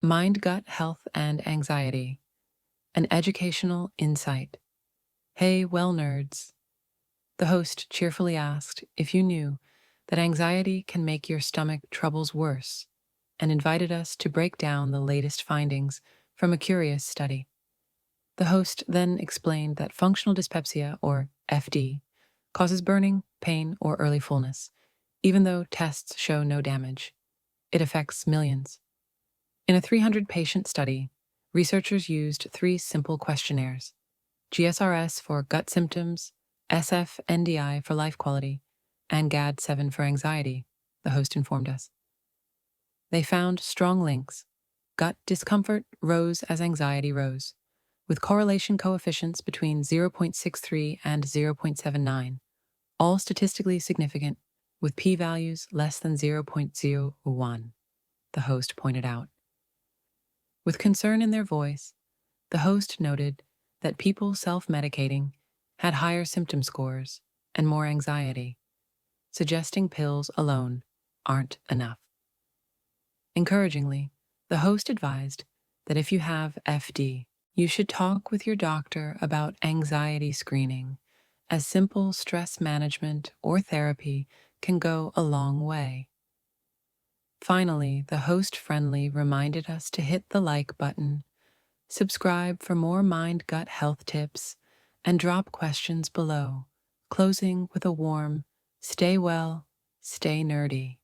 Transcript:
Mind, Gut Health, and Anxiety, an educational insight. Hey, WellNerds. The host cheerfully asked if you knew that anxiety can make your stomach troubles worse and invited us to break down the latest findings from a Cureus study. The host then explained that functional dyspepsia, or FD, causes burning, pain, or early fullness, even though tests show no damage. It affects millions. In a 300-patient study, researchers used 3 simple questionnaires: GSRS for gut symptoms, SF-NDI for life quality, and GAD-7 for anxiety, the host informed us. They found strong links. Gut discomfort rose as anxiety rose, with correlation coefficients between 0.63 and 0.79, all statistically significant, with p-values less than 0.01, the host pointed out. With concern in their voice, the host noted that people self-medicating had higher symptom scores and more anxiety, suggesting pills alone aren't enough. Encouragingly, the host advised that if you have FD, you should talk with your doctor about anxiety screening, as simple stress management or therapy can go a long way. Finally, the host friendly reminded us to hit the like button, subscribe for more mind-gut health tips, and drop questions below, closing with a warm, stay well, stay nerdy.